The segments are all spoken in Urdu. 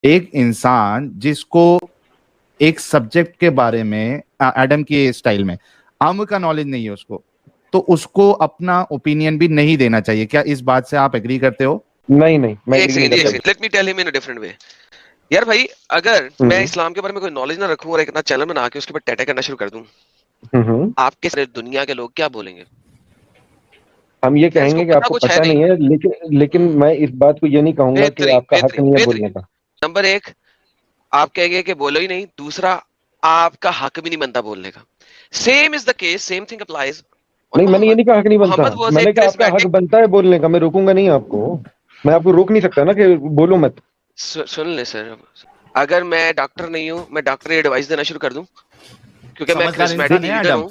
ایک انسان جس کو ایک سبجیکٹ کے بارے میں ایڈم کی اسٹائل میں عام کا نالج نہیں ہے اس کو, تو اس کو اپنا اوپینین بھی نہیں دینا چاہیے. کیا اس بات سے آپ ایگری کرتے ہو؟ نہیں میں لیٹ می ٹیل ہم ان ا ڈیفرنٹ وے. یار بھائی اگر میں اسلام کے بارے میں کوئی نالج نہ رکھوں اور ایک اتنا چینل بنا کے اس کے اوپر ٹیٹا کرنا شروع کر دوں, آپ کے دنیا کے لوگ کیا بولیں گے؟ ہم یہ کہیں گے کہ آپ کو پتہ نہیں ہے, لیکن میں اس بات کو یہ نہیں کہوں گا کہ آپ کا حق نہیں ہے بولنے کا. نمبر ایک, آپ کہیں گے کہ بولو ہی نہیں. دوسرا, آپ کا حق بھی نہیں بنتا بولنے کا. Same is the case, same thing applies. نہیں, میں نے یہ نہیں کہا حق نہیں بنتا, میں نے کہا آپ کا حق بنتا ہے بولنے کا, میں روکوں گا نہیں آپ کو, میں آپ کو روک نہیں سکتا نا کہ بولو مت. سن لیں سر, اگر میں ڈاکٹر نہیں ہوں, میں ڈاکٹری ایڈوائس دینا شروع کر دوں کیونکہ میں کرزمیٹک لیڈر ہوں.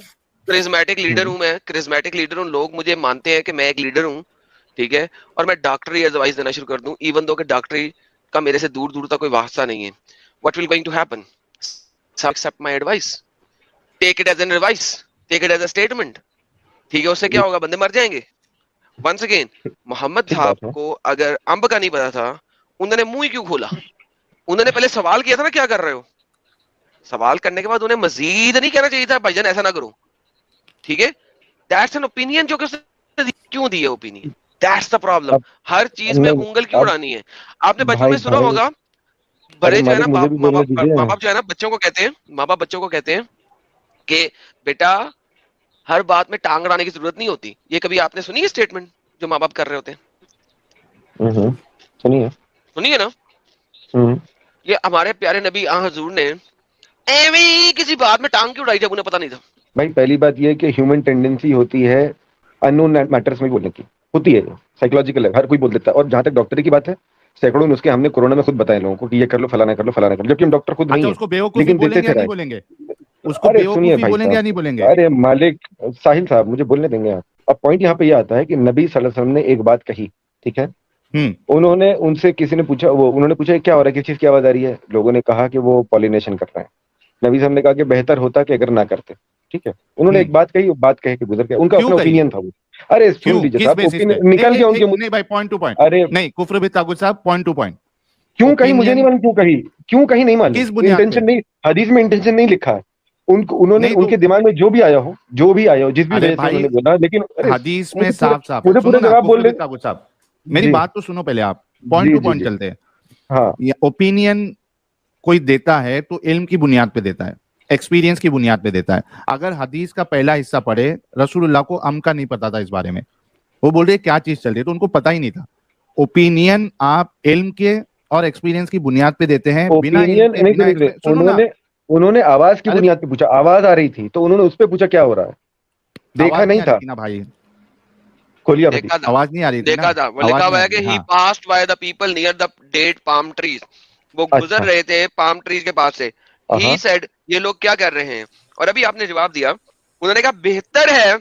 کرزمیٹک لیڈر ہوں, میں کرزمیٹک لیڈر ہوں. لوگ مجھے مانتے ہیں کہ میں ایک لیڈر ہوں, ٹھیک ہے, اور میں ڈاکٹری ایڈوائس دینا شروع کر دوں ایون دو کہ ڈاکٹری کا میرے سے دور دور تک کوئی واسطہ نہیں ہے. What will going to happen? Accept my advice. Take it as an advice. Take it as a statement. ٹھیک ہے, اس سے کیا ہوگا, بندے مر جائیں گے. ونس اگین, محمد صاحب کو اگر امب کا نہیں پتا تھا, انہوں نے منہ ہی کیوں کھولا؟ انہوں نے پہلے سوال کیا تھا نا, کیا کر رہے ہو. سوال کرنے کے بعد انہیں مزید نہیں کہنا چاہیے تھا بھائی جان ایسا نہ کرو, ٹھیک ہے. دیٹس این اوپینین جو کہ اس نے کیوں دی ہے اوپینین. That's the problem. ہر چیز میں انگل کیوں اڑانی ہے؟ آپ نے بچوں میں سنا ہوگا, بڑے جو ہے نا ماں باپ جو ہے نا بچوں کو کہتے ہیں, ماں باپ بچوں کو کہتے ہیں کہ بیٹا ہر بات میں ٹانگ اڑانے کی ضرورت نہیں ہوتی. یہ کبھی آپ نے سنی ہے اسٹیٹمنٹ جو ماں باپ کر رہے ہوتے ہیں؟ سنیے نا. یہ ہمارے پیارے نبی حضور نے ایویں کسی بات میں ٹانگ کیوں اڑائی جب انہیں پتا نہیں تھا؟ بھائی پہلی بات یہ کہ ہیومن ٹینڈنسی ہوتی ہے انون میٹرز میں بولنے کی, ہوتی ہے, سائیکولوجیکل ہے, ہر کوئی بول دیتا ہے. اور جہاں تک ڈاکٹری کی بات ہے, سینکڑوں نسخے ہم نے کورونا میں خود بتائے لوگوں کو کہ یہ کر لو, فلانا کر لو, فلانا کر لو, جبکہ ہم ڈاکٹر خود نہیں ہیں. اس کو بیوقوفی لیکن بولیں دیتے گے تھے یا نہیں رائے. بولیں گے؟ اس کو ارے سنیے بیوقوفی بھائی بولیں گے یا صاحب, نہیں بولیں گے؟ ارے مالک ساحل صاحب مجھے بولنے دیں گے آپ. اب پوائنٹ یہاں پہ یہ آتا ہے کہ نبی صلی اللہ علیہ وسلم نے ایک بات کہی, ٹھیک ہے, انہوں نے ان سے کسی نے پوچھا, انہوں نے پوچھا کیا ہو رہا ہے, کس چیز کی آواز آ رہی ہے. لوگوں نے کہا کہ وہ پالینیشن کر رہے ہیں. نبی صاحب نے کہا کہ بہتر ہوتا کہ اگر نہ کرتے, ٹھیک ہے. انہوں نے ایک بات کہی, بات کہہ کے گزر گیا, ان کا اپنا اوپینین تھا وہ. ارے سن لیجیے صاحب, نکل گیا ان کے نہیں بھائی, پوائنٹ ٹو پوائنٹ. ارے نہیں, کفر بالطاغوت صاحب, پوائنٹ ٹو پوائنٹ. کیوں کہیں مجھے نہیں معلوم, کیوں کہیں نہیں معلوم, انٹینشن نہیں, حدیث میں انٹینشن نہیں لکھا ہے. انہوں نے ان کے دماغ میں جو بھی آیا ہو, جس بھی وجہ سے انہوں نے بولا, لیکن حدیث میں صاف صاف مجھے پورا جواب بول رہے صاحب. میری بات تو سنو پہلے, آپ پوائنٹ ٹو پوائنٹ چلتے ہیں. ہاں, اوپینین کوئی دیتا ہے تو علم کی بنیاد پہ دیتا ہے, ایکسپیرینس کی بنیاد پہ دیتا ہے. اگر حدیث کا پہلا حصہ پڑھے, رسول اللہ کو ام کا نہیں پتا تھا اس بارے میں, وہ بول رہے کیا چیز چل رہی ہے, تو ان کو پتا ہی نہیں تھا. اوپینین آپ علم کے اور ایکسپیرینس کی بنیاد پہ دیتے ہیں. انہوں نے آواز کی بنیاد پہ پوچھا, آواز آ رہی تھی تو انہوں نے اس پہ پوچھا کیا ہو رہا ہے, دیکھا نہیں تھا بھائی, آواز نہیں آ رہی تھی. دیکھا تھا, وہ لکھا ہوا ہے کہ he passed by the people near the date palm trees. وہ گزر رہے تھے پام ٹریز کے پاس سے. He said یہ لوگ کیا کر رہے ہیں, اور ابھی آپ نے جواب دیا, انہوں نے کہا بہتر ہے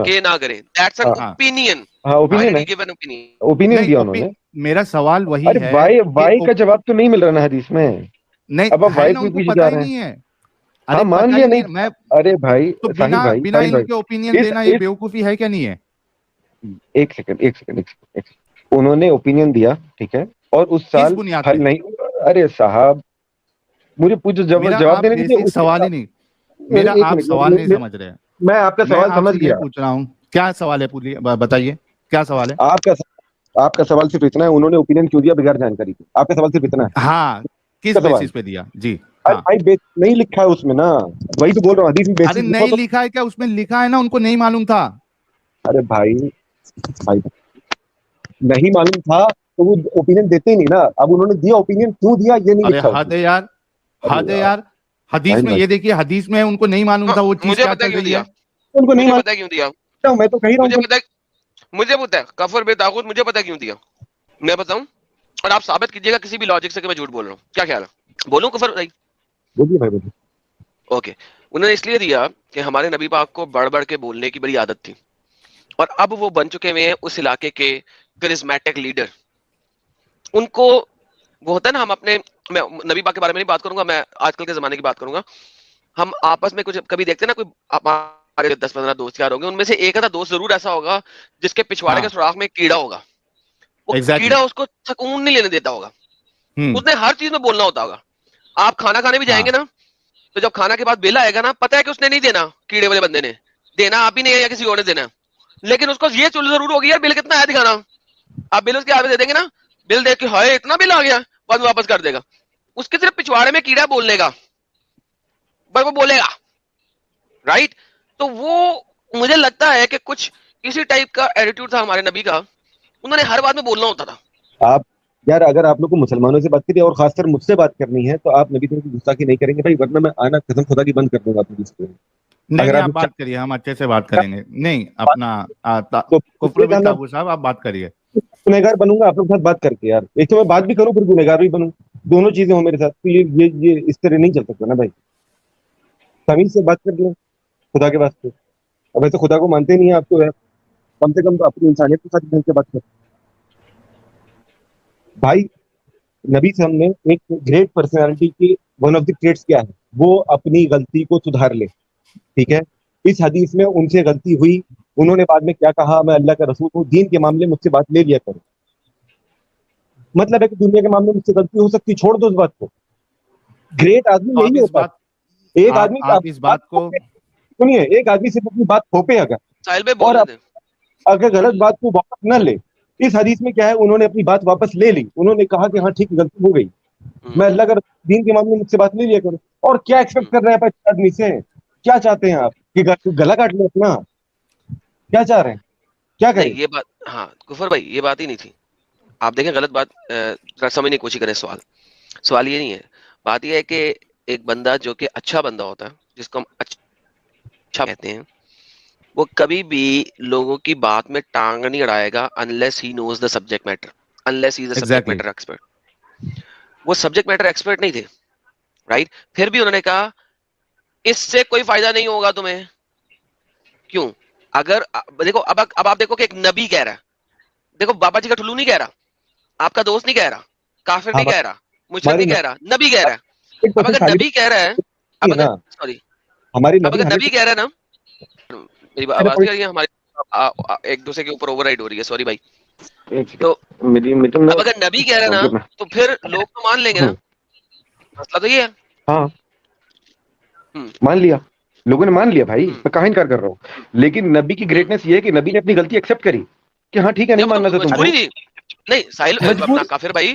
کہ نہ کریں. That's an opinion. اوپینین دیا انہوں نے. میرا سوال وہی ہے, وائی کا جواب تو نہیں مل رہا نا حدیث میں. نہیں, اب آپ وائی کو پیچھے جا رہے ہیں. ہاں مان لیا نہیں, ارے بھائی بنا علم کے اوپینین دینا یہ بیوقوفی ہے کیا نہیں ہے؟ ایک سیکنڈ. انہوں نے اوپینین دیا, ٹھیک ہے, اور اس سال حل نہیں. ارے صاحب مجھے پوچھ جواب دینے دیجیے. سوال ہی نہیں میرا, آپ سوال نہیں سمجھ رہے. میں آپ کا سوال سمجھ گیا, پوچھ رہا ہوں کیا سوال ہے, بتائیے کیا سوال ہے. آپ کا سوال صرف اتنا ہے, انہوں نے اوپینین کیوں دیا بغیر جانکاری کے. آپ کا سوال صرف اتنا ہے. ہاں, کس بیسس پہ دیا؟ جی نہیں لکھا ہے اس میں نا, وہی تو بول رہا ہوں. حدیث میں ارے نہیں لکھا ہے کیا اس میں؟ لکھا ہے نا, ان کو نہیں معلوم تھا. ارے بھائی نہیں معلوم تھا تو وہ اوپینین دیتے ہی نہیں نا. اب انہوں نے دیا, اوپینین کیوں دیا یہ نہیں لکھا. حد ہے یار, حدیث میں یہ دیکھیے, حدیث میں ان کو نہیں معلوم تھا وہ چیز کیا چل رہی ہے. ان کو نہیں پتا کیوں دیا, میں تو کہہ رہا ہوں. مجھے پتا ہے کفر بے طاغوت, مجھے پتا کیوں دیا, میں بتاؤں, اور آپ ثابت کیجیے گا کسی بھی لاجک سے کہ میں جھوٹ بول رہا ہوں. کیا خیال ہے, بولوں کفر بھائی؟ بولیے بھائی بولیے. اوکے, انہوں نے اس لیے دیا کہ ہمارے نبی پاک کو بڑھ بڑھ کے بولنے کی بڑی عادت تھی, اور اب وہ بن چکے ہوئے ہیں اس علاقے کے کرزمیٹک لیڈر. ان کو وہ ہوتا ہے نا, ہم اپنے, میں نبی پاک کے بارے میں نہیں بات کروں گا, میں آج کل کے زمانے کی بات کروں گا. ہم آپس میں کچھ کبھی دیکھتے ہیں نا, کوئی ہمارے 10-15 دوست یار ہوں گے, ان میں سے ایک آدھا دوست ضرور ایسا ہوگا جس کے پچھواڑے کے سوراخ میں ایک کیڑا ہوگا. وہ کیڑا اس کو سکون نہیں لینے دیتا ہوگا. اس نے ہر چیز میں بولنا ہوتا ہوگا. آپ کھانا کھانے بھی جائیں گے نا, تو جب کھانا کے بعد بل آئے گا نا, پتا ہے کہ اس نے نہیں دینا, کیڑے والے بندے نے دینا, آپ ہی نہیں ہے یا کسی اور نے دینا, لیکن اس کو یہ چل ضرور ہوگی یار بل کتنا آیا دکھانا. آپ بل اس کے آگے دے دیں گے نا, بل دیکھ کے ہائے اتنا بل آ گیا, بعد واپس کر دے گا. اس کے صرف پچھواڑے میں کیڑا بولنے کا, بس وہ بولے گا, رائٹ. تو وہ مجھے لگتا ہے کہ کچھ اسی ٹائپ کا ایٹیٹیوڈ تھا ہمارے نبی کا, انہوں نے ہر بات میں بولنا ہوتا تھا. آپ یار اگر آپ لوگ کو مسلمانوں سے بات کری اور خاص کر مجھ سے بات کرنی ہے تو آپ نبی کی گستاخی نہیں کریں گے بھائی, ورنہ میں آنا قسم خدا کی بند کر دوں گا آپ اس کو. نہیں آپ بات کریے, ہم اچھے سے بات کریں گے. نہیں اپنا کفر بالطاغوت صاحب آپ بات کریے. گنہگار بنوں گا آپ لوگ کے ساتھ بات کر کے, یار ایک تو میں بات بھی کروں پھر گنہگار بھی بنوں, دونوں چیزیں ہوں میرے ساتھ. تو یہ اس طرح نہیں چل سکتا نا بھائی. تمیز سے بات کر لیں خدا کے واسطے. اب ویسے خدا کو مانتے نہیں ہیں آپ, تو کم سے کم اپنی انسانیت کے ساتھ مل کے بات کریں بھائی. نبی سے ہم نے ایک گریٹ پرسنالٹی کی ون آف دی ٹریٹس کیا ہے, وہ اپنی غلطی کو سدھار لے. ٹھیک ہے, اس حدیث میں ان سے غلطی ہوئی, انہوں نے بعد میں کیا کہا, میں اللہ کا رسول ہوں, دین کے معاملے مجھ سے بات لے لیا کرو. مطلب ہے کہ دنیا کے معاملے مجھ سے غلطی ہو سکتی, چھوڑ دو اس بات کو. گریٹ آدمی یہی ہوتا ہے, ایک آدمی اس بات کو سنیے, ایک آدمی صرف اپنی بات تھوپے اور اگر غلط بات کو واپس نہ لے. اس حدیث میں کیا ہے, انہوں نے اپنی بات واپس لے لی, انہوں نے کہا کہ ہاں ٹھیک غلطی ہو گئی, میں اللہ کا دین کے معاملے میں مجھ سے بات لے لیا کروں. اور کیا ایکسپیکٹ کر رہے ہیں آپ آدمی سے, کیا چاہتے ہیں آپ کہ گلا کاٹ لیں اپنا, کیا چاہ رہے ہیں, کیا کریں؟ یہ بات, ہاں کفر بھائی یہ بات ہی نہیں تھی. آپ دیکھیں غلط بات سمجھنے کی کوشش کریں. سوال یہ نہیں ہے, بات یہ ہے کہ ایک بندہ جو کہ اچھا بندہ ہوتا ہے, جس کو ہم اچھا کہتے ہیں, وہ کبھی بھی لوگوں کی بات میں ٹانگ نہیں اڑائے گا unless he knows the subject matter, unless he is a subject matter expert. وہ سبجیکٹ میٹر ایکسپرٹ نہیں تھے, رائٹ. پھر بھی انہوں نے کہا اس سے کوئی فائدہ نہیں ہوگا تمہیں. کیوں؟ اگر دیکھو اب آپ دیکھو کہ ایک نبی کہہ رہا ہے, دیکھو بابا جی کا ٹھلو نہیں کہہ رہا, آپ کا دوست نہیں کہہ رہا, کافر نہیں کہہ رہا, مشرک نہیں کہہ رہا, نبی کہہ رہا ہے. اب اگر نبی کہہ رہا ہے, اب اگر نبی کہہ رہا ہے نا, میری آواز نہیں آ رہی ہے, ہماری ایک دوسرے کے اوپر اوور رائڈ ہو رہی ہے, سوری بھائی. تو اب اگر نبی کہہ رہا ہے نا, تو پھر لوگ تو مان لیں گے نا, مسئلہ تو یہ ہے. ہاں مان لیا, لوگوں نے مان لیا بھائی, میں کہاں انکار کر رہا ہوں. لیکن نبی کی گریٹنس یہ ہے کہ نبی نے اپنی غلطی ایکسپٹ کری کہ ہاں ٹھیک ہے نہیں ماننا تھا تم کو. نہیں ساحل اپنا کافر بھائی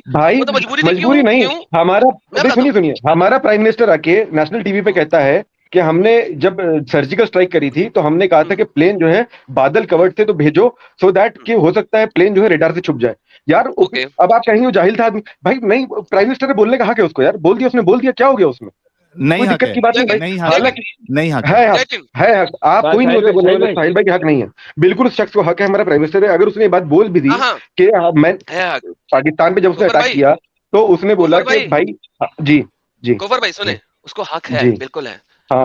مجبوری نہیں. ہمارا سنیے, ہمارا پرائم منسٹر آ کے نیشنل ٹی وی پہ کہتا ہے کہ ہم نے جب سرجیکل اسٹرائک کری تھی تو ہم نے کہا تھا کہ پلین جو ہے بادل کورڈ تھے تو بھیجو, سو دیٹ کہ ہو سکتا ہے پلین جو ہے ریڈار سے چھپ جائے. یار اب آپ کہیں گے جاہل تھا آدمی, بھائی نہیں پرائم منسٹر نے بولنے کا حق ہے اس کو, یار بول دیا اس نے, بول دیا, کیا ہو گیا اس میں, کوئی دقت کی بات نہیں. ہے حق, آپ کوئی نہیں ہوتے بولنے ساحل بھائی کے حق نہیں ہے, بالکل اس شخص کو حق ہے, ہمارا پرائم منسٹر ہے. اگر اس نے یہ بات بول بھی دی کہ میں پاکستان پہ جب اس نے اٹیک کیا تو اس نے بولا کہ بھائی جی کفر بھائی سنیں, اس کو حق ہے, بالکل ہے,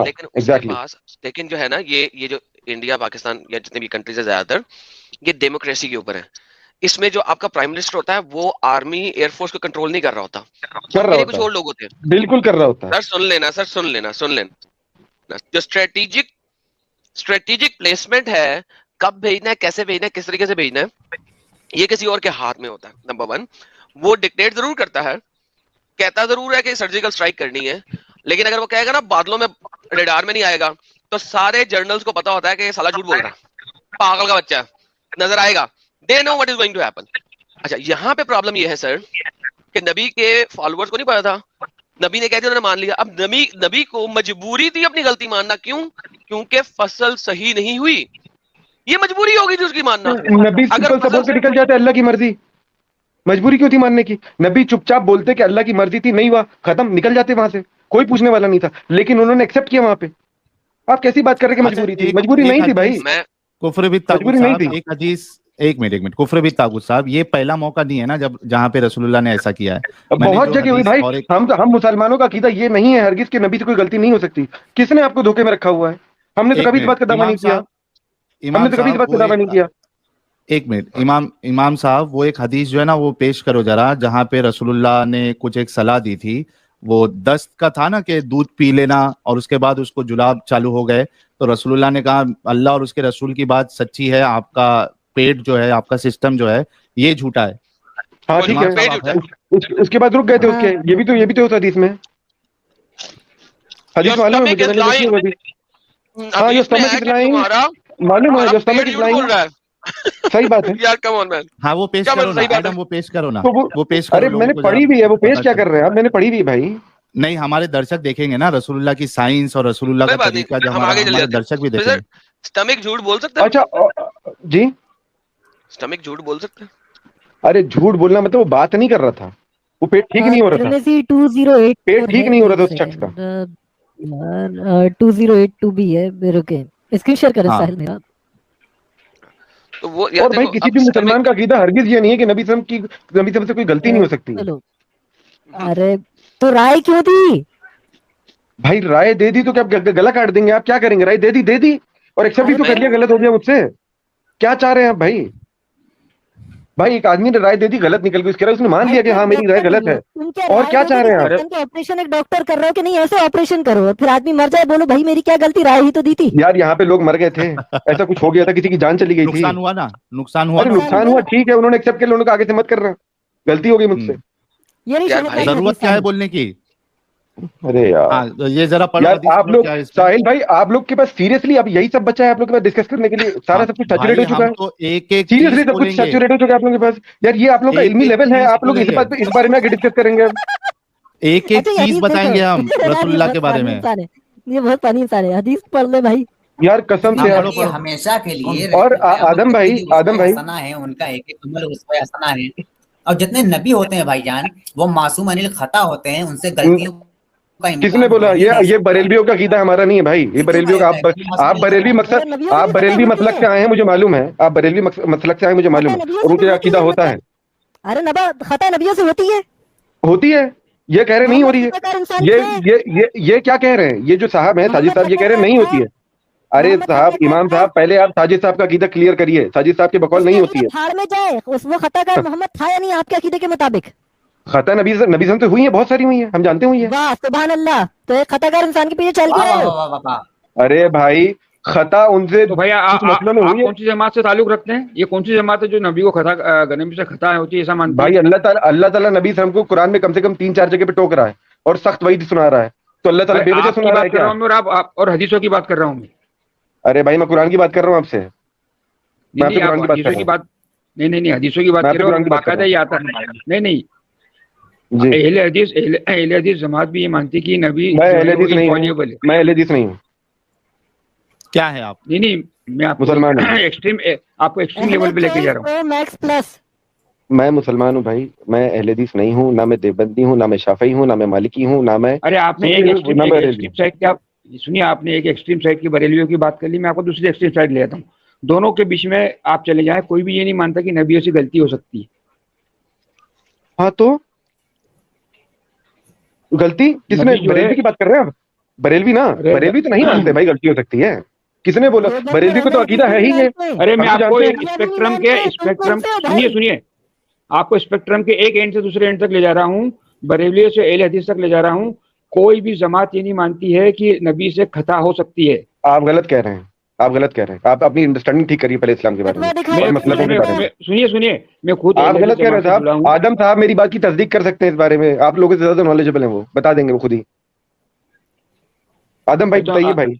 لیکن اس کے پاس, لیکن جو ہے نا یہ جو انڈیا پاکستان یا جتنے بھی کنٹریز ہے زیادہ تر, یہ ڈیموکریسی کے اوپر ہے. اس میں جو آپ کا پرائم منسٹر ہوتا ہے وہ آرمی ایئر فورس کو کنٹرول نہیں کر رہا ہوتا, کچھ اور لوگ ہوتے ہیں. بالکل کر رہا ہوتا ہے. سر سن لینا جو اسٹریٹجک پلیسمنٹ ہے, کب بھیجنا ہے, کیسے بھیجنا ہے, کس طریقے سے بھیجنا ہے, یہ کسی اور کے ہاتھ میں ہوتا ہے. نمبر 1, وہ ڈکٹیٹ ضرور کرتا ہے, کہتا ضرور ہے کہ سرجیکل اسٹرائک کرنی ہے, لیکن اگر وہ کہے گا نا بادلوں میں ریڈار میں نہیں آئے گا, تو سارے جرنلز کو پتا ہوتا ہے کہ یہ سالا جھوٹ بول رہا ہے, پاگل کا بچہ نظر آئے گا, they know what is going to happen. اچھا یہاں پہ پرابلم یہ ہے سر کہ نبی کے فالوورز کو نہیں پتا تھا, نبی نے کہہ دیا, انہوں نے مان لیا. اب نبی کو مجبوری تھی اپنی غلطی ماننا, کیوں؟ کیونکہ فصل صحیح نہیں ہوئی, یہ مجبوری ہوگی تھی اس کی ماننا. نبی اگر سپورٹ نکل جاتے اللہ کی مرضی, مجبوری کیوں تھی ماننے کی؟ نبی چپ چاپ بولتے کہ اللہ کی مرضی تھی, نہیں ہوا, ختم, نکل جاتے وہاں سے, کوئی پوچھنے والا نہیں تھا. لیکن انہوں نے ایکسپٹ کیا وہاں پہ. آپ کیسی بات کر رہے کہ مجبوری تھی؟ مجبوری نہیں تھی بھائی, کفر بالطاغوت صاحب. ایک حدیث, ایک منٹ, کفر بالطاغوت صاحب, یہ پہلا موقع نہیں ہے نا جب جہاں پہ رسول اللہ نے ایسا کیا ہے. بہت جگہ ہوئی بھائی. ہم مسلمانوں کا عقیدہ یہ نہیں ہے ہرگز کہ نبی سے کوئی غلطی نہیں ہو سکتی. کس نے آپ کو دھوکے میں رکھا ہوا ہے؟ ہم نے تو کبھی اس بات کا دعویٰ نہیں کیا, ہم نے تو کبھی اس بات کا دعویٰ نہیں کیا. ایک منٹ امام صاحب, وہ ایک حدیث جو ہے نا وہ پیش کرو ذرا, جہاں پہ رسول اللہ نے کچھ ایک صلاح دی تھی, وہ دست کا تھا نا کہ دودھ پی لینا اور اس کے بعد اس کو جلاب چالو ہو گئے, تو رسول اللہ نے کہا اللہ اور اس کے رسول کی بات سچی ہے, آپ کا پیٹ جو ہے, آپ کا سسٹم جو ہے یہ جھوٹا ہے. اس کے بعد رک گئے تھے اس کے. یہ بھی تو ہوتا حدیث میں, حدیث معلوم ہے مجھے, میں نے لکھی ہوگی. ہاں جو stomach is lying معلوم ہے, جو stomach is lying. صحیح بات ہے یار, کم آن مین. ہاں وہ پیش کرو نا ایڈم, وہ پیش کرو نا, وہ پیش ارے میں نے پڑھی بھی ہے, وہ پیش کیا کر رہے ہیں آپ, میں نے پڑھی بھی ہے بھائی. نہیں ہمارے درشک دیکھیں گے نا رسول اللہ کی سائنس اور رسول اللہ کا طریقہ, جو ہمارے درشک بھی دیکھیں گے. اسٹمک جھوٹ بول سکتا ہے؟ اچھا جی, اسٹمک جھوٹ بول سکتا ہے؟ ارے جھوٹ بولنا مطلب وہ بات نہیں کر رہا تھا, وہ پیٹ ٹھیک نہیں ہو رہا تھا, پیٹ ٹھیک نہیں ہو رہا تھا اس شخص کا. 2082 بھی ہے میرے کے اسکرین شیئر کریں ساحل میرا. اور بھائی کسی بھی مسلمان کا عقیدہ ہرگز یہ نہیں ہے کہ نبی صاحب سے کوئی غلطی نہیں ہو سکتی. ارے تو رائے کیوں دی بھائی؟ رائے دے دی تو کیا گلا کاٹ دیں گے آپ؟ کیا کریں گے؟ رائے دے دی اور ایکسپٹ بھی تو کر لیا غلط ہو گیا مجھ سے. کیا چاہ رہے ہیں آپ بھائی؟ بھائی ایک آدمی نے رائے دے دی, غلط نکل گئی, اس کے اس نے مان لیا کہ ہاں میری رائے غلط ہے. اور کیا چاہ رہے ہیں آپ؟ آپریشن ایک ڈاکٹر کر رہا ہو کہ نہیں ایسے آپریشن کرو, پھر آدمی مر جائے بولو بھائی میری کیا غلطی, رائے ہی تو دی تھی. یار یہاں پہ لوگ مر گئے تھے, ایسا کچھ ہو گیا تھا, کسی کی جان چلی گئی تھی, نقصان ہوا نا, نقصان ہوا, ٹھیک ہے انہوں نے ایکسپٹ کر لیا, انہوں نے آگے سے مت کرنا, غلطی ہوگی مجھ سے. ضرورت کیا ہے بولنے کی؟ ارے یار یہ ذرا آپ لوگ, ساحل بھائی آپ لوگ کے پاس سیریسلی اب یہی سب بچا ہے آپ لوگ کے پاس ڈسکس کرنے کے لیے؟ سارا سب کچھ سیچوریٹ ہو چکا ہے, سیریسلی سب کچھ سیچوریٹ ہو چکا ہے آپ لوگوں کے پاس. یار یہ آپ لوگ کا علمی لیول ہے, آپ لوگ اس بارے میں آگے ڈسکس کریں گے. ایک چیز بتائیں گے ہم رسول اللہ کے بارے میں. یہ بہت فنی انسان ہے, حدیث پڑھ لے بھائی یار قسم سے. ہمیشہ کے لیے. اور آدم بھائی ہے ان کا ایک عمل اسوہ حسنہ ہے, اور جتنے نبی ہوتے ہیں بھائی جان وہ معصوم عن الخطا ہوتے ہیں, ان سے غلطیوں. کس نے بولا؟ یہ بریلویوں کا عقیدہ ہمارا نہیں ہے بھائی, یہ بریلویوں کا. آپ بریلوی مسلک سے آئے ہیں مجھے معلوم ہے, آپ بریلوی مسلک سے آئے ہیں مجھے معلوم ہے, اور ان کا عقیدہ ہوتا ہے. ارے نبا خطا نبیوں سے ہوتی ہے, یہ کہہ رہے نہیں ہو رہی ہے. یہ کیا کہہ رہے ہیں, یہ جو صاحب ہیں ساجد صاحب, یہ کہہ رہے نہیں ہوتی ہے. ارے صاحب امام صاحب پہلے آپ ساجد صاحب کا عقیدہ کلیئر کریے, ساجد صاحب کی بقول نہیں ہوتی ہے. میں جائے وہ خطا کار محمد تھا یا نہیں آپ کے عقیدے کے مطابق؟ خطا نبی صاحب سے ہوئی ہیں, بہت ساری ہوئی ہیں, ہم جانتے ہوئی ہیں. واہ سبحان اللہ, تو ایک خطا کار انسان کے پیچھے چل گیا. ارے بھائی خطا ان سے آپ کون سی جماعت سے تعلق رکھتے ہیں؟ یہ کون سی جماعت ہے جو نبی کو نبی سے خطا ہوتی ہے ایسا مانتے ہیں؟ بھائی اللہ تعالیٰ نبی صاحب کو قرآن میں کم سے کم 3-4 جگہ پہ ٹوک رہا ہے اور سخت وعید سنا رہا ہے, تو اللہ تعالیٰ بے وجہ سنا رہا ہے کیا؟ اور حدیثوں کی بات کر رہا ہوں میں. ارے بھائی میں قرآن کی بات کر رہا ہوں آپ سے, نہیں حدیثوں کی بات کر رہا ہوں, باقاعدہ یہ آتا ہے. نہیں اہل حدیث جماعت بھی یہ مانتی کہ نبی میں اہل حدیث نہیں ہوں. کیا ہے آپ؟ نہیں میں آپ مسلمان ہوں, آپ کو ایکسٹریم لیول پہ لے کے جا رہا ہوں. میں مسلمان ہوں بھائی, میں اہل حدیث نہیں ہوں, نہ میں دیوبندی ہوں, نہ میں شافعی ہوں, نہ میں مالکی ہوں, نہ میں. ارے آپ نے ایک ایکسٹریم سائڈ کیا سنیے, آپ نے ایک ایکسٹریم سائڈ کی بریلویوں کی بات کر لی, میں آپ کو دوسری ایکسٹریم سائڈ لے جاتا ہوں. دونوں کے بیچ میں آپ چلے جائیں, کوئی بھی یہ نہیں مانتا کہ نبیوں سے غلطی ہو سکتی ہے. ہاں تو غلطی کس نے؟ بریلوی کی بات کر رہے ہیں آپ؟ بریلوی نا, بریلوی تو نہیں مانتے بھائی غلطی ہو سکتی ہے. کس نے بولا؟ بریلوی کو تو عقیدہ ہے ہی ہے. ارے میں آپ کو اسپیکٹرم سنیے, آپ کو اسپیکٹرم کے ایک اینڈ سے دوسرے اینڈ تک لے جا رہا ہوں, بریلوی سے اہل حدیث تک لے جا رہا ہوں. کوئی بھی جماعت یہ نہیں مانتی ہے کہ نبی سے خطا ہو سکتی ہے. آپ غلط کہہ رہے ہیں, آپ اپنی انڈرسٹینڈنگ ٹھیک کریے پہلے اسلام کے بارے میں. سنیے میں خود آپ غلط کہہ رہے ہیں صاحب. آدم صاحب میری بات کی تصدیق کر سکتے ہیں اس بارے میں, آپ لوگوں سے زیادہ نالجبل ہیں, وہ بتا دیں گے وہ خود ہی. آدم بھائی بتائیے بھائی.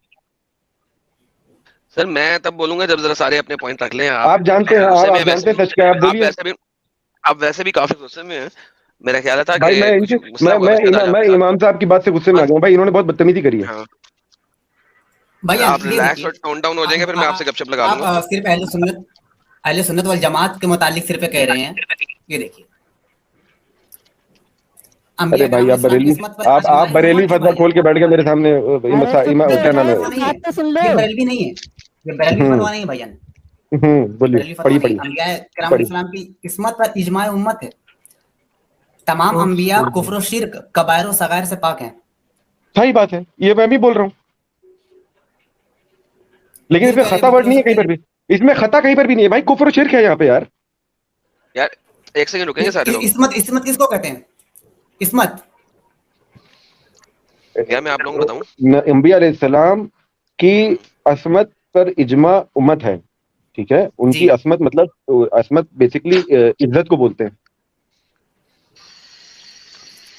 سر میں تب بولوں گا جب ذرا سارے اپنے پوائنٹ رکھ لیں. آپ جانتے ہیں سچ کیا, آپ بولیے. آپ ویسے بھی کافی غصے میں ہیں, میرا خیال تھا کہ میں امام صاحب کی بات سے غصے میں آ گیا بھائی, انہوں نے بہت بدتمیزی کری ہے. آپ ریلیکس اور ٹون ڈاؤن ہو جائیں گے, پھر میں آپ سے گپ شپ لگا لوں گا. صرف اہل سنت والجماعت کے متعلق صرف کہہ رہے ہیں. یہ دیکھیے ارے بھائی آپ بریلوی فتویٰ کھول کے بیٹھ گئے میرے سامنے. بریلوی نہیں ہے, یہ بریلوی فتویٰ نہیں ہے بھائی جان. انبیاء کرام علیہ السلام کی قسمت پر اجماع امت ہے. تمام انبیاء کفر و شرک کبائر و صغائر سے پاک ہیں. صحیح بات ہے, یہ میں بھی بول رہا ہوں, لیکن اس میں خطا ورڈ نہیں ہے کہیں پر بھی. اس میں خطا کہیں پر بھی نہیں ہے بھائی, کفر و شرک ہے یہاں پہ. یار ایک سیکنڈ رکیں گے سارے لوگ. عصمت کس کو کہتے ہیں؟ عصمت کیا میں آپ لوگوں کو بتاؤں, انبیاء علیہ السلام کی عصمت پر اجماع امت ہے, ٹھیک ہے. ان کی عصمت مطلب عصمت بیسکلی عزت کو بولتے ہیں.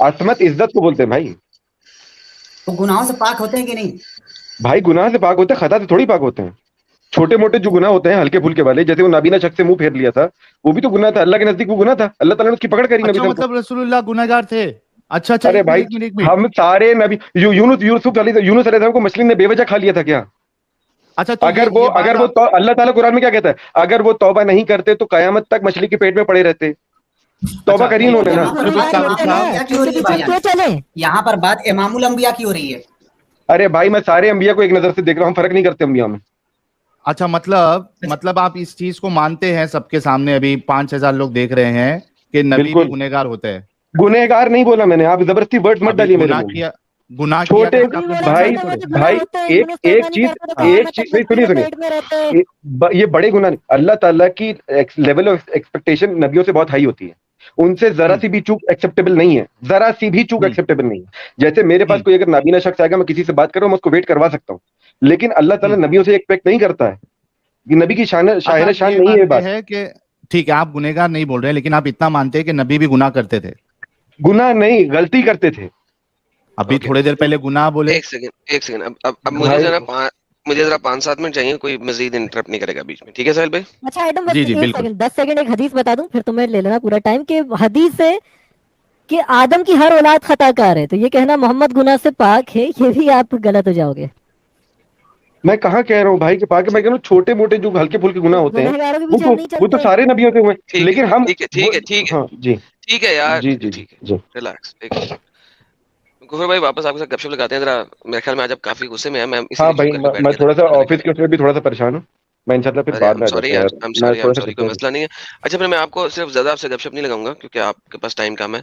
عصمت عزت کو بولتے ہیں بھائی. تو گناہوں سے پاک ہوتے ہیں کہ نہیں؟ بھائی گناہ سے پاک ہوتے ہیں, خطا سے تھوڑی پاک ہوتے ہیں. چھوٹے موٹے جو گناہ ہوتے ہیں ہلکے پھلکے والے, جیسے وہ نابینا شخص سے منہ پھیر لیا تھا, وہ بھی تو گناہ تھا, اللہ کے نزدیک وہ گناہ تھا, اللہ تعالیٰ نے اس کی پکڑ کری نبی اچھا صاحب کو. مطلب رسول اللہ گنہگار تھے. اچھا اچھا, ارے بھائی ایک منٹ. ہم سارے نبی, یونس علیہ السلام کو مچھلی نے بے وجہ کھا لیا تھا کیا؟ اچھا تو اگر وہ اللہ تعالیٰ قرآن میں کیا کہتا ہے, اگر وہ توبہ نہیں کرتے تو قیامت تک مچھلی کے پیٹ میں پڑے رہتے. توبہ کری انہوں نے نا. یہاں پر بات امام الانبیاء کی ہو رہی ہے. ارے بھائی میں سارے انبیاء کو ایک نظر سے دیکھ رہا ہوں, فرق نہیں کرتے انبیاء میں. اچھا مطلب آپ اس چیز کو مانتے ہیں, سب کے سامنے ابھی 5,000 لوگ دیکھ رہے ہیں کہ نبی بھی گنہگار ہوتے ہیں. گنہگار نہیں بولا میں نے, آپ زبردستی ورڈ مت ڈالیے میرے منہ میں. گناہ چھوٹے بھائی ایک چیز سنیے, یہ بڑے گناہ نہیں. اللہ تعالیٰ کی لیول آف ایکسپیکٹیشن نبیوں سے بہت ہائی ہوتی ہے, ان سے ذرا سی بھی چوک ایکسیپٹیبل نہیں ہے, ذرا سی بھی چوک ایکسیپٹیبل نہیں ہے. جیسے میرے پاس کوئی اگر نابینا شخص آئے گا, میں کسی سے بات کروں, میں اس کو ویٹ کروا سکتا ہوں, لیکن اللہ تعالیٰ نبیوں سے ایکسپیکٹ نہیں کرتا ہے. یہ نبی کی شان شان نہیں ہے بات ہے کہ ٹھیک ہے آپ گنہگار نہیں بول رہے, لیکن آپ اتنا مانتے ہیں کہ نبی بھی گناہ کرتے تھے. گناہ نہیں, غلطی کرتے تھے. ابھی تھوڑی دیر پہلے گناہ بولے. ایک سیکنڈ اب مجھے ذرا 5-7 منٹ چاہیے, کوئی مزید انٹرپٹ نہیں کرے گا بیچ میں, ٹھیک ہے سہیل بھائی؟ اچھا ایڈم, جی 10 سیکنڈ ایک حدیث بتا دوں, پھر تمہیں لے لینا پورا ٹائم. کہ حدیث ہے کہ آدم کی ہر اولاد خطا کار ہے, تو یہ کہنا محمد گناہ سے پاک ہے, یہ بھی آپ غلط ہو جاؤ گے. میں کہاں کہہ رہا ہوں بھائی کہ پاک ہے, میں کہہ رہا ہوں چھوٹے موٹے جو ہلکے پھلکے گناہ ہوتے ہیں وہ تو سارے نبیوں کے ہوئے, لیکن ہم ٹھیک ہے یار, ریلیکس. غفور بھائی واپس آپ کے ساتھ گپ شپ لگاتے ہیں ذرا, میرے خیال میں آج آپ کافی غصے میں ہیں. ہاں بھائی میں تھوڑا سا آفس کے اس میں بھی تھوڑا سا پریشان ہوں, میں انشاءاللہ پھر بعد میں سوری, کوئی مسئلہ نہیں ہے. اچھا پھر میں آپ کو صرف زیادہ آپ سے گپ شپ نہیں لگاؤں گا کیونکہ آپ کے پاس ٹائم کم ہے.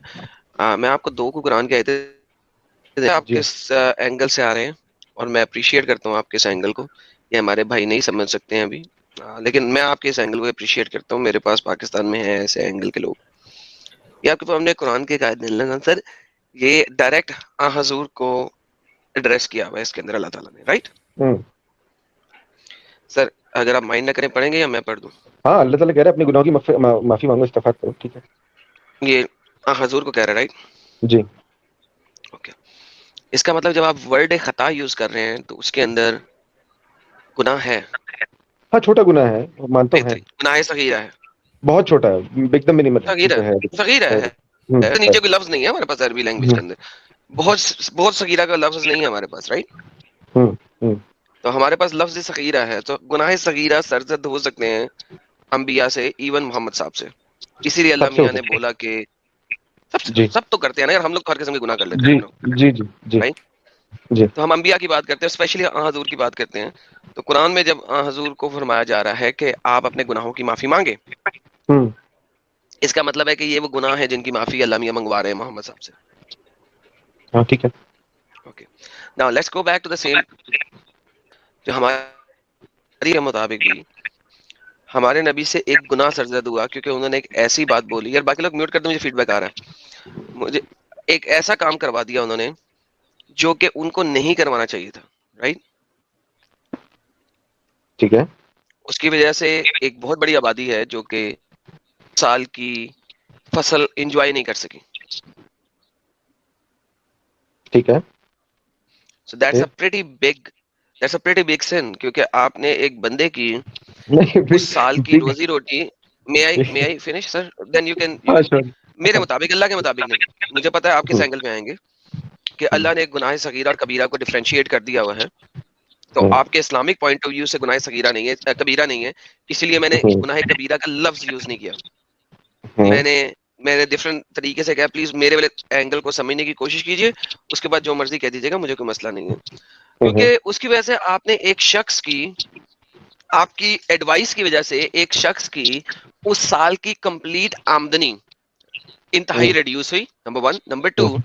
میں آپ کو 2 کو قرآن کے آیتیں, آپ کس اینگل سے آ رہے ہیں, اور میں اپریشیٹ کرتا ہوں آپ کے اس اینگل کو. یہ ہمارے بھائی نہیں سمجھ سکتے ہیں ابھی, لیکن میں آپ کے اس اینگل کو اپریشیٹ کرتا ہوں. میرے پاس پاکستان میں ہیں ایسے اینگل کے لوگ. یہ آپ کے پاس ہم نے قرآن کے آیت نہیں لگا سر, یہ ڈائریکٹ حضور کو ایڈریس کیا ہوا ہے اس کے اندر اللہ تعالیٰ نے, رائٹ سر؟ اگر آپ مائنڈ نہ کریں پڑھیں گے یا میں پڑھ دوں؟ ہاں, اللہ تعالیٰ کہہ رہا ہے اپنے گناہوں کی معافی مانگو, استغفار کرو, ٹھیک ہے. یہ حضور کو کہہ رہا ہے, رائٹ؟ جی اوکے. اس کا مطلب جب آپ ورڈ خطا یوز کر رہے ہیں تو اس کے اندر گناہ ہے؟ ہاں چھوٹا گناہ ہے, مانتا ہوں. گناہ صغیرہ ہے, بہت چھوٹا ہے, ایک دم منیمل صغیرہ ہے. نیچے کوئی لفظ نہیں ہے ہمارے پاس عربی لینگویج کے اندر, بہت صغیرہ کا لفظ نہیں ہے ہمارے پاس, رائٹ؟ تو ہمارے پاس لفظ صغیرہ ہے, تو گناہ صغیرہ سرزد ہو سکتے ہیں انبیاء سے, ایون محمد صاحب سے. اسی لیے اللہ میاں نے بولا کہ سب تو کرتے ہیں نا یار, ہم لوگ ہر قسم کے گناہ کر لیتے ہیں. جی تو ہم انبیاء کی بات کرتے ہیں, اسپیشلی حضور کی بات کرتے ہیں. تو قرآن میں جب حضور کو فرمایا جا رہا ہے کہ آپ اپنے گناہوں کی معافی مانگے, اس کا مطلب ہے کہ یہ وہ گناہ ہیں جن کی معافی اللہ میاں منگوا رہے ہیں محمد صاحب سے. ہاں ٹھیک ہے. Okay, now let's go back to the same. جو ہمارے مطابق بھی ہمارے نبی سے ایک گناہ سرزد ہوا کیونکہ انہوں نے ایک ایسی بات بولی, یار باقی لوگ میوٹ کر دیں, مجھے فیڈ بیک آ رہا ہے. مجھے ایک ایسا کام کروا دیا انہوں نے جو کہ ان کو نہیں کروانا چاہیے تھا, رائٹ؟ ٹھیک ہے. اس کی وجہ سے ایک بہت بڑی آبادی ہے جو کہ سال کی فصل انجوائے نہیں کر سکی. ٹھیک ہے. So that's a pretty big sin, کیونکہ آپ نے ایک بندے کی اس سال کی روزی روٹی. may I finish sir, then you can میرے مطابق, اللہ کے مطابق نہیں, مجھے پتا ہے آپ کس اینگل پہ آئیں گے, کہ اللہ نے ایک گناہ صغیرہ اور کبیرہ کو ڈیفرینشیٹ کر دیا ہوا ہے. تو آپ کے اسلامک پوائنٹ آف ویو سے گناہ صغیرہ نہیں ہے, کبیرہ نہیں ہے, اسی لیے میں نے گناہ کبیرہ کا لفظ یوز نہیں کیا. میں نے ڈفرنٹ طریقے سے کہا, پلیز میرے والے اینگل کو سمجھنے کی کوشش کیجیے, اس کے بعد جو مرضی کہہ دیجیے گا, مجھے کوئی مسئلہ نہیں ہے. کیونکہ اس کی وجہ سے آپ نے ایک شخص کی, آپ کی ایڈوائس کی وجہ سے ایک شخص کی اس سال کی کمپلیٹ آمدنی انتہائی ریڈیوس ہوئی, نمبر 1. نمبر 2,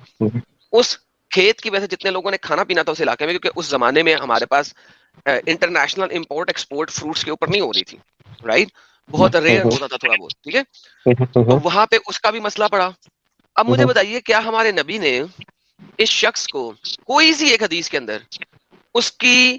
اس کھیت کی وجہ سے جتنے لوگوں نے کھانا پینا تھا اس علاقے میں, کیونکہ اس زمانے میں ہمارے پاس انٹرنیشنل امپورٹ ایکسپورٹ فروٹس کے اوپر نہیں ہو رہی تھی, رائٹ؟ بہت ریئر ہوتا تھا تھوڑا بہت, ٹھیک ہے. تو وہاں پہ اس کا بھی مسئلہ پڑا. اب مجھے بتائیے, کیا ہمارے نبی نے اس شخص کو کوئی سی ایک حدیث کے اندر اس کی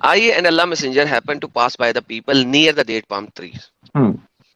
I and Allah messenger happened to pass by the people near the date palm trees.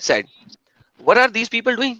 said, what are these people doing?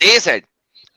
They said,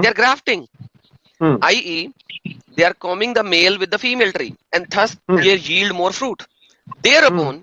they are grafting, i.e. they are combing the male with the female tree and thus they yield more fruit. Thereupon,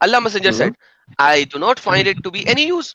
Allah messenger said, I do not find it to be any use.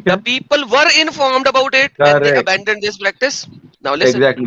The people were informed about it and they abandoned this practice. Now listen. Exactly.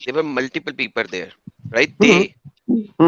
There were multiple people there, right? They,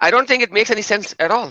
I don't think it makes any sense at all.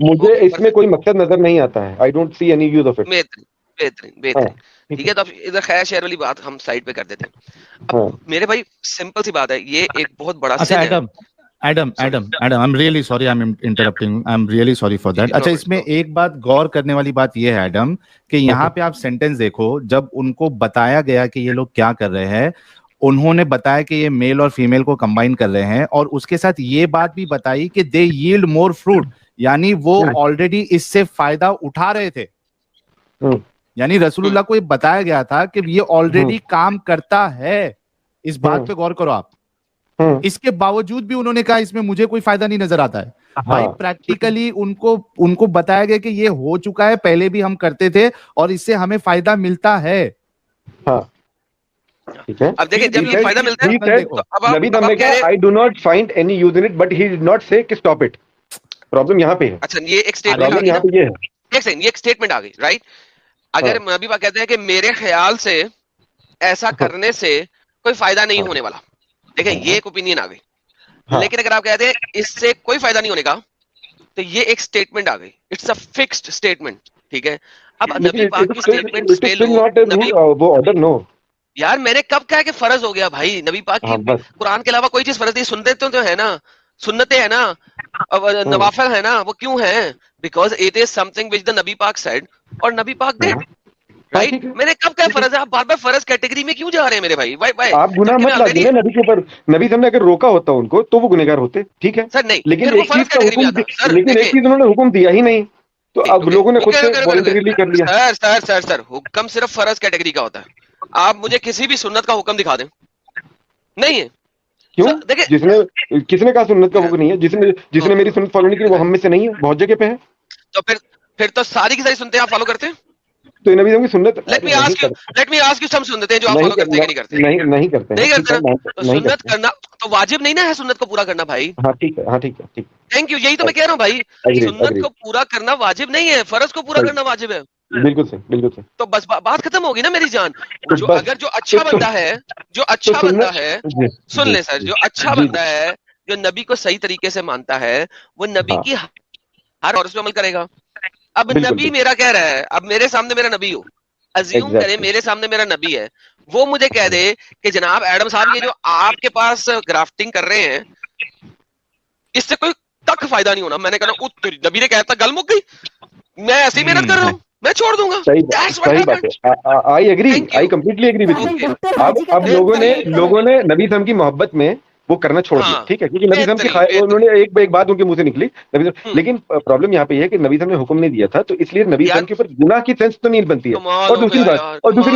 مجھے اس میں کوئی مقصد نظر نہیں آتا ہے. I don't see any use of it. بہترین. ٹھیک ہے, تو اب ادھر خیر شہر والی بات ہم سائڈ پہ کر دیتے ہیں. اب میرے بھائی سمپل سی بات ہے, یہ ایک بہت بڑا سن ہے. Adam, I'm really sorry, I'm interrupting. I'm really sorry for that. اچھا, اس میں ایک بات غور کرنے والی بات یہ ہے ایڈم, کہ یہاں پہ آپ سینٹینس دیکھو, جب ان کو بتایا گیا کہ یہ لوگ کیا کر رہے ہیں, انہوں نے بتایا کہ یہ میل اور فیمیل کو کمبائن کر رہے ہیں, اور اس کے ساتھ یہ بات بھی بتائی کہ دے yield more fruit, یعنی وہ آلریڈی اس سے فائدہ اٹھا رہے تھے. یعنی رسول اللہ کو یہ بتایا گیا تھا کہ یہ آلریڈی کام کرتا ہے. اس بات پہ غور کرو آپ. اس کے باوجود بھی انہوں نے کہا اس میں مجھے کوئی فائدہ نہیں نظر آتا ہے. بھائی پریکٹیکلی ان کو بتایا گیا کہ یہ ہو چکا ہے, پہلے بھی ہم کرتے تھے اور اس سے ہمیں فائدہ ملتا ہے. اب دیکھیں جب یہ فائدہ ملتا ہے, نبی ہم نے کہا I do not find any use in it, but he did not say کہ stop it. پرابلم یہاں پہ ہے. اچھا, یہ ایک اسٹیٹمنٹ آ گئی, رائٹ. اگر نبی پاک کہتے ہیں کہ میرے خیال سے ایسا کرنے سے کوئی فائدہ نہیں ہونے والا, دیکھیں یہ ایک اوپینین آ گئی. لیکن اگر آپ کہتے ہیں اس سے کوئی فائدہ نہیں ہونے کا, تو یہ ایک اسٹیٹمنٹ آ گئی. It's a fixed statement. ٹھیک ہے, اب نبی پاک کی اسٹیٹمنٹ یار میں نے کب کہا کہ فرض ہو گیا بھائی؟ نبی پاک کی قرآن کے علاوہ کوئی چیز فرض نہیں. سنتے تو ہے نا, سنتیں ہیں نا, نوافل ہے نا, وہ کیوں ہیں؟ Because it is something which the نبی پاک سیڈ اور نبی پاک ڈیڈ, رائٹ. میں نے کب کہا فرض ہے؟ آپ بار بار فرض کیٹیگری میں کیوں جا رہے ہیں میرے بھائی؟ آپ گناہ مت لادیے نبی کے اوپر. نبی ہم نے اگر روکا ہوتا ان کو تو وہ گنہگار ہوتے, ٹھیک ہے سر. نہیں, لیکن ایک چیز انہوں نے حکم دیا ہی نہیں, تو اب لوگوں نے خود سے والنٹریلی کر لیا. سر حکم صرف فرض کیٹیگری کا ہوتا ہے. آپ مجھے کسی بھی سنت کا حکم دکھا دیں, نہیں ہے. کیوں؟ کس نے کہا سنت کا حکم نہیں ہے؟ جس نے میری سنت فالو نہیں کی وہ ہم میں سے نہیں ہے, بہت جگہ پہ ہے. تو پھر تو ساری کی ساری سنتیں آپ فالو کرتے ہیں. تو نبی ہم کی سنت let me ask you some سنتیں جو آپ فالو کرتے ہیں کہ نہیں کرتے. نہیں کرتے. تو سنت کرنا تو واجب نہیں نا ہے, سنت کو پورا کرنا بھائی. ہاں ٹھیک ہے. تھینک یو, یہی تو میں کہہ رہا ہوں بھائی, سنت کو پورا کرنا واجب نہیں ہے, فرض کو پورا کرنا واجب ہے. بالکل صحیح. تو بس بات ختم ہوگی نا میری جان. اگر جو اچھا بندہ ہے, سن لیں سر, جو اچھا بندہ ہے, جو نبی کو صحیح طریقے سے مانتا ہے, وہ نبی کی ہر عورت پہ عمل کرے گا. اب نبی میرا کہہ رہا ہے, اب میرے سامنے میرا نبی ہو, ازیوم کریں میرے سامنے میرا نبی ہے, وہ مجھے کہہ دے کہ جناب ایڈم صاحب یہ جو آپ کے پاس گرافٹنگ کر رہے ہیں اس سے کوئی تک فائدہ نہیں ہونا. میں نے کہا نبی نے کہتا گل مک گئی, میں ایسی محنت کر رہا ہوں, میں چھوڑ دوں گا. صحیح بات ہے. I completely agree with you. اب لوگوں نے نبی صاحب کی محبت میں وہ کرنا چھوڑ دیا, ٹھیک ہے, کیونکہ نبی صاحب انہوں نے ایک بات ان کے منہ سے نکلی. لیکن پرابلم یہاں پہ یہ ہے کہ نبی صاحب نے حکم نہیں دیا تھا, تو اس لیے نبی صاحب کے اوپر گناہ کی سینس تو نہیں بنتی ہے. اور دوسری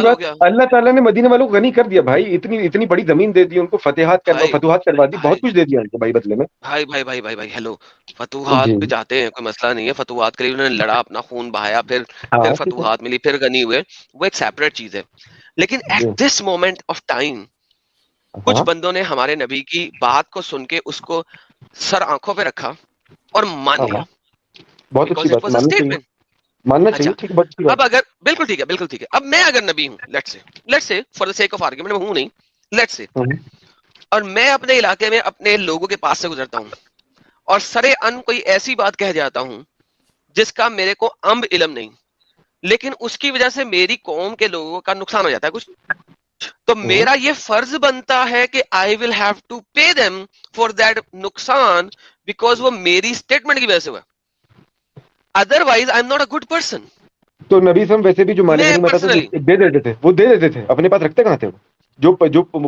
بات اللہ تعالیٰ نے مدینے والوں کو غنی کر دیا بھائی, اتنی بڑی زمین دے دی ان کو, فتوحات کروا دی, بہت کچھ دے دیا ان کو بھائی بدلے میں. بھائی ہیلو, فتوحات پہ جاتے ہیں, کوئی مسئلہ نہیں ہے. فتوحات کے لیے انہوں نے لڑا, اپنا خون بہایا, پھر فتوحات ملی, پھر غنی ہوئے, وہ ایک سیپریٹ چیز ہے. لیکن at this moment of time کچھ بندوں نے ہمارے نبی کی بات کو سن کے اس کو سر آنکھوں پہ رکھا اور مان لیا. بہت اچھی بات, ماننا چاہیے. اب اگر بالکل ٹھیک ہے, اب میں اگر نبی ہوں, let's say for the sake of argument, میں ہوں نہیں, لیٹس سے, اور میں اپنے علاقے میں اپنے لوگوں کے پاس سے گزرتا ہوں اور سرے ان کوئی ایسی بات کہہ جاتا ہوں جس کا میرے کو علم نہیں, لیکن اس کی وجہ سے میری قوم کے لوگوں کا نقصان ہو جاتا ہے کچھ, تو میرا یہ فرض بنتا ہے کہ I will have to pay them for that نقصان, because وہ میری اسٹیٹمنٹ کی وجہ سے ہوا, otherwise I'm not a good person. تو نبی صاحب ویسے بھی جو مانے دے دیتے تھے, وہ دے دیتے تھے, اپنے پاس رکھتے کہاں تھے؟ جو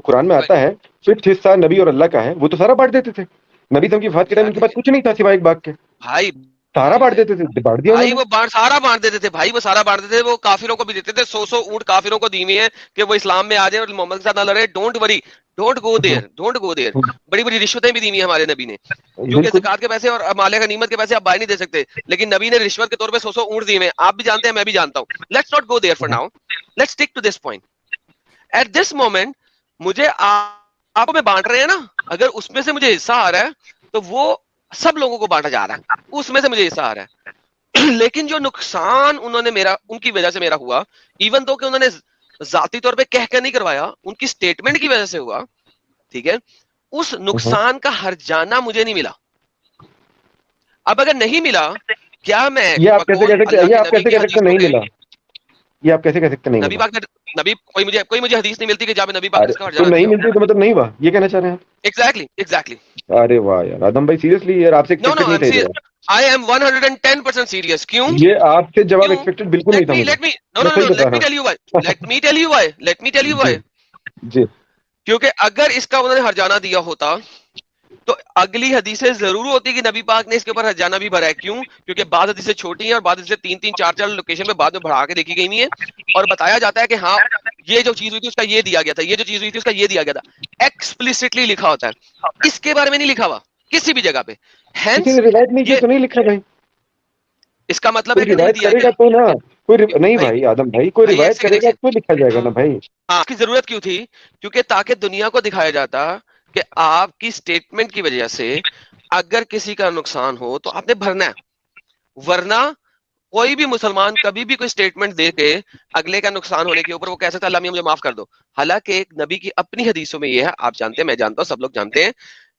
قرآن میں آتا ہے 5th حصہ نبی اور اللہ کا ہے, وہ تو سارا بانٹ دیتے تھے. نبی صاحب کی وفات کے ٹائم ان کے پاس کچھ نہیں تھا سوائے ایک باغ کے. بھائی سارا بانٹ دیتے تھے, بانٹ دیا بھائی, وہ سارا بانٹ دیتے تھے بھائی, وہ سارا بانٹ دیتے تھے. وہ کافروں کو بھی دیتے تھے, 100 اونٹ کافروں کو دی ہوئی ہیں کہ وہ اسلام میں آ جائیں اور محمد کے ساتھ نہ لڑے. Don't worry, don't go there. بڑی رشوتیں بھی دی ہوئی ہیں ہمارے نبی نے, کیونکہ زکات کے پیسے اور مال غنیمت کے پیسے آپ باہر نہیں دے سکتے, لیکن نبی نے رشوت کے طور پہ 100 اونٹ دیے ہیں. آپ بھی جانتے ہیں, میں بھی جانتا ہوں. Let's not go there for now, let's stick to this point. At this moment مجھے آپ میں بانٹ رہے ہیں نا, اگر اس میں سے مجھے حصہ آ رہا ہے تو وہ سب لوگوں کو بانٹا جا رہا ہے, اس میں سے مجھے حصہ آ رہا ہے. لیکن جو نقصان انہوں نے ان کی وجہ سے میرا ہوا, ایون تو کہ انہوں نے ذاتی طور پہ کہہ نہیں کروایا, ان کی سٹیٹمنٹ کی وجہ سے ہوا, ٹھیک ہے, اس نقصان کا ہرجانہ مجھے نہیں ملا. اب اگر نہیں ملا کیا میں یہ آپ کیسے کہہ سکتے ہیں؟ یہ آپ کیسے کہہ سکتے نہیں ملا؟ یہ آپ کیسے کہہ سکتے نہیں نبی پاک نبی کوئی مجھے حدیث نہیں ملتی کہ جہاں نبی پاک کا تو نہیں ملتی تو مطلب نہیں ہوا، یہ کہنا چاہ رہے ہیں؟ ایگزیکٹلی. ارے واہ یار آدم بھائی سیریسلی یار آپ سے ایکسپیکٹڈ نہیں تھے. I am 110% serious. کیوں؟ یہ آپ سے جواب ایکسپیکٹڈ بالکل نہیں تھا مجھے. let me tell you why. جی کیونکہ اگر اس کا انہوں نے ہرجانہ دیا ہوتا تو اگلی حدیثیں ضرور ہوتی کہ نبی پاک نے اس کے اوپر ہرجانہ بھی بھرا ہے. کیوں؟ کیونکہ بعض حدیثیں چھوٹی ہیں اور بعض حدیثیں 3 4 لوکیشن پہ بعد میں بڑھا کے دیکھی گئی ہیں اور بتایا جاتا ہے کہ ہاں یہ جو چیز ہوئی تھی اس کا یہ دیا گیا تھا، یہ جو چیز ہوئی تھی اس کا یہ دیا گیا تھا. ایکسپلیسٹلی لکھا ہوتا ہے، اس کے بارے میں نہیں لکھا ہوا کسی بھی جگہ پہ. کسی نے روایت نہیں کی تو نہیں لکھا بھائی. اس کا مطلب ہے کہ روایت کرے گا تو نا کوئی نہیں بھائی آدم بھائی کوئی روایت کرے گا تو لکھا جائے گا نا بھائی. آپ کی ضرورت کیوں تھی؟ کیونکہ تاکہ دنیا کو دکھایا جاتا کہ آپ کی سٹیٹمنٹ کی وجہ سے اگر کسی کا نقصان ہو تو آپ نے بھرنا ہے. ورنہ کوئی بھی مسلمان کبھی بھی کوئی سٹیٹمنٹ دے کے اگلے کا نقصان ہونے کے اوپر وہ کہہ سکتا ہے اللہ میاں مجھے معاف کر دو. حالانکہ ایک نبی کی اپنی حدیثوں میں یہ ہے، آپ جانتے ہیں، میں جانتا ہوں، سب لوگ جانتے ہیں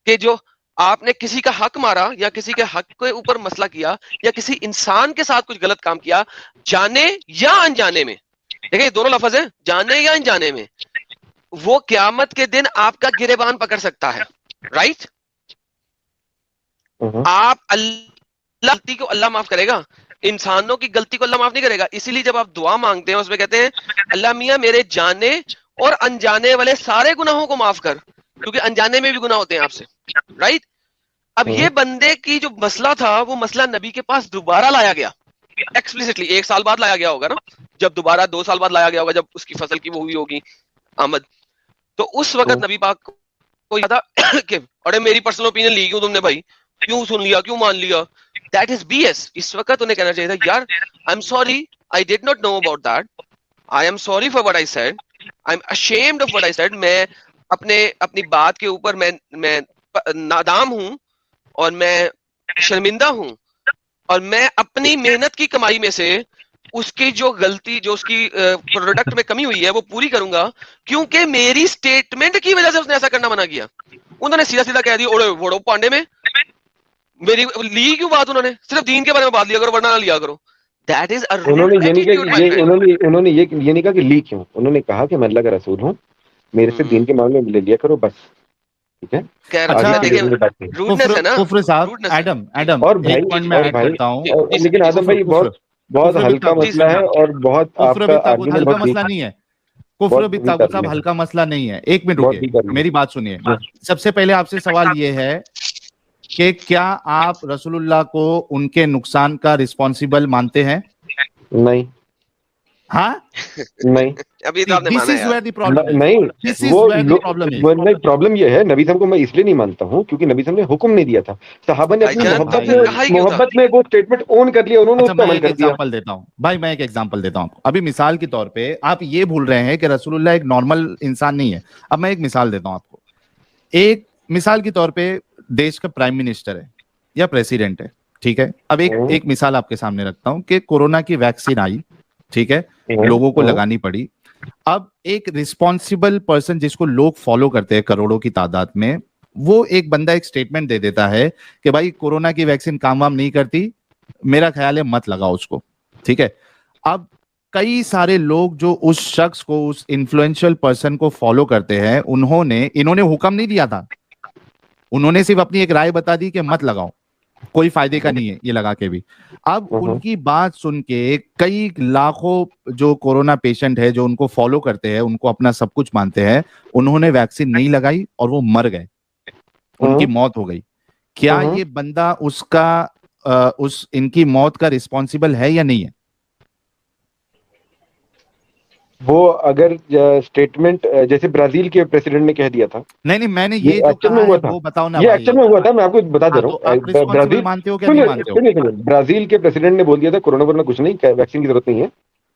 کہ جو آپ نے کسی کا حق مارا یا کسی کے حق کے اوپر مسئلہ کیا یا کسی انسان کے ساتھ کچھ غلط کام کیا جانے یا انجانے میں، دیکھیں دونوں لفظ ہیں، جانے یا انجانے میں، وہ قیامت کے دن آپ کا گریبان پکڑ سکتا ہے. رائٹ؟ آپ غلطی کو اللہ معاف کرے گا، انسانوں کی غلطی کو اللہ معاف نہیں کرے گا. اسی لیے جب آپ دعا مانگتے ہیں اس میں کہتے ہیں اللہ میاں میرے جانے اور انجانے والے سارے گناہوں کو معاف کر، کیونکہ انجانے میں بھی گناہ ہوتے ہیں آپ سے. رائٹ؟ اب یہ بندے کی جو مسئلہ تھا وہ مسئلہ نبی کے پاس دوبارہ لایا گیا ایکسپلیسٹلی. 1 سال بعد لایا گیا ہوگا نا، جب دوبارہ 2 سال بعد لایا گیا ہوگا جب اس کی فصل کی وہ ہوئی ہوگی آمد. تو اس وقت نبی پاک کو یاد تھا کہ ارے میری پرسنل اوپینین لی کیوں تم نے بھائی، کیوں سن لیا، کیوں مان لیا. That is B S. اس وقت انہیں کہنا چاہیے تھا یار I am sorry I did not know about that, I am sorry for what I said, I am ashamed of what I said. میں اپنی بات کے اوپر میں نادام ہوں اور میں شرمندہ ہوں اور میں اپنی محنت کی کمائی میں سے اس کی جو غلطی جو اس کی پروڈکٹ میں کمی ہوئی ہے وہ پوری کروں گا، کیونکہ میری سٹیٹمنٹ کی وجہ سے اس نے ایسا کرنا منع کیا. انہوں نے سیدھا سیدھا کہہ دیا اوڑے وڑو پانڈے میں میری لی کیوں بات، انہوں نے صرف دین کے بارے میں بات لیا کرو ورنہ نہ لیا کرو. That is a انہوں نے rude attitude, my friend. انہوں نے یہ نہیں کہا کہ لی کیوں، انہوں نے کہا کہ میں اللہ کا رسول ہوں، میرے سے دین کے معاملے میں لے لیا کرو بس. ٹھیک ہے. اور لیکن آدم بھائی بہت ہلکا مسئلہ ہے اور بہت ہلکا مسئلہ نہیں ہے. کفر بالطاغوت صاحب ہلکا مسئلہ نہیں ہے. 1 منٹ رکیے، میری بات سنیے. سب سے پہلے آپ سے سوال یہ ہے کہ کیا آپ رسول اللہ کو ان کے نقصان کا رسپانسیبل مانتے ہیں؟ نہیں. ہاں نہیں. پرابلم یہ ہے نبی صاحب کو میں اس لیے نہیں مانتا ہوں کیونکہ نبی صاحب نے حکم نہیں دیا تھا، صحابہ نے اپنی محبت میں وہ اسٹیٹمنٹ اون کر لیا، انہوں نے اس پہ عمل کر دیا. ایگزامپل دیتا ہوں بھائی، میں ایک ایگزامپل دیتا ہوں. ابھی مثال کے طور پہ آپ یہ بھول رہے ہیں کہ رسول اللہ ایک نارمل انسان نہیں ہے. اب میں ایک مثال دیتا ہوں آپ کو. ایک مثال کے طور پہ دیش کا پرائم منسٹر ہے یا پریسیڈنٹ ہے، ٹھیک ہے. اب ایک مثال آپ کے سامنے رکھتا ہوں کہ کورونا کی ویکسین آئی، ٹھیک ہے، لوگوں کو لگانی پڑی. اب ایک ریسپانسیبل پرسن جس کو لوگ فالو کرتے ہیں کروڑوں کی تعداد میں، وہ ایک بندہ ایک سٹیٹمنٹ دے دیتا ہے کہ بھائی کورونا کی ویکسین کام وام نہیں کرتی، میرا خیال ہے مت لگاؤ اس کو، ٹھیک ہے. اب کئی سارے لوگ جو اس شخص کو، اس انفلوئنشل پرسن کو فالو کرتے ہیں، انہوں نے حکم نہیں دیا تھا، انہوں نے صرف اپنی ایک رائے بتا دی کہ مت لگاؤ، کوئی فائدے کا نہیں ہے یہ لگا کے بھی. اب ان کی بات سن کے کئی لاکھوں جو کورونا پیشنٹ ہے جو ان کو فالو کرتے ہیں، ان کو اپنا سب کچھ مانتے ہیں، انہوں نے ویکسین نہیں لگائی اور وہ مر گئے، ان کی موت ہو گئی. کیا یہ بندہ ان کی موت کا رسپانسیبل ہے یا نہیں ہے؟ وہ اگر اسٹیٹمنٹ جیسے برازیل کے پریزیڈنٹ نے کہہ دیا تھا، نہیں میں نے یہ ایکچوئل میں ہوا تھا، میں آپ کو بتا دے رہا ہوں. برازیل کے پریزیڈنٹ نے بول دیا تھا کورونا ورنہ کچھ نہیں، ویکسین کی ضرورت نہیں ہے،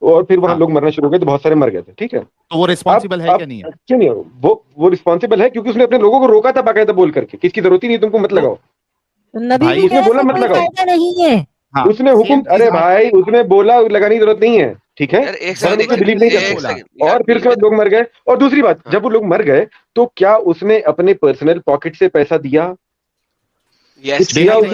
اور پھر وہاں لوگ مرنا شروع ہو گئے تو بہت سارے مر گئے تھے. ٹھیک ہے، تو وہ ریسپانسیبل ہے کیا نہیں ہے؟ کیوں نہیں؟ وہ ریسپانسیبل ہے کیونکہ اس نے اپنے لوگوں کو روکا تھا باقاعدہ بول کر کے، کس کی ضرورت ہی نہیں تم کو مت لگاؤ. اس نے بولا مت لگاؤ، اس نے حکم، ارے بھائی اس نے بولا لگانے کی ضرورت نہیں ہے، ٹھیک ہے، بلیو نہیں کرتا. اور پھر اس کے بعد لوگ مر گئے. اور دوسری بات، جب وہ لوگ مر گئے تو کیا اس نے اپنے پرسنل پاکٹ سے پیسہ دیا؟ Yes, he was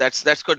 that's good,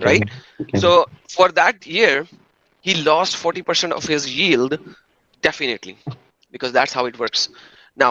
right? So for that year he lost 40% of his yield, definitely, because that's how it works. Now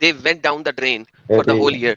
they went down the drain for the whole year,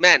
Man,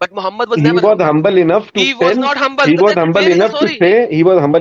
but Muhammad was never humble enough to he was not humble, he was humble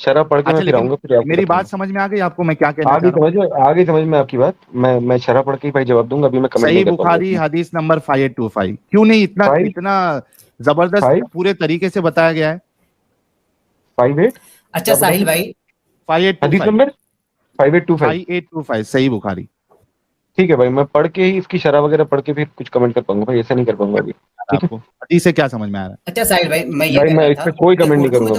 شرح پڑھ کے میں پھر آؤں گا. میری بات سمجھ میں آ گئی آپ کو میں کیا کہنا چاہ رہا ہوں؟ آگے سمجھ میں آپ کی بات. میں شرح پڑھ کے ہی بھائی جواب دوں گا. ابھی میں کمنٹ صحیح بخاری حدیث نمبر 5825 کیوں نہیں اتنا زبردست پورے طریقے سے بتایا گیا ہے. 58 اچھا ساحل بھائی 5825 حدیث نمبر 5825 صحیح بخاری. ٹھیک ہے بھائی, میں پڑھ کے ہی اس کی شرح وغیرہ پڑھ کے پھر کچھ کمنٹ کر پاؤں گا بھائی, ایسا نہیں کر پاؤں گا ابھی. آپ کو حدیث سے کیا سمجھ میں آ رہا ہے؟ اچھا ساحل بھائی میں اس پہ کوئی کمنٹ نہیں کروں گا.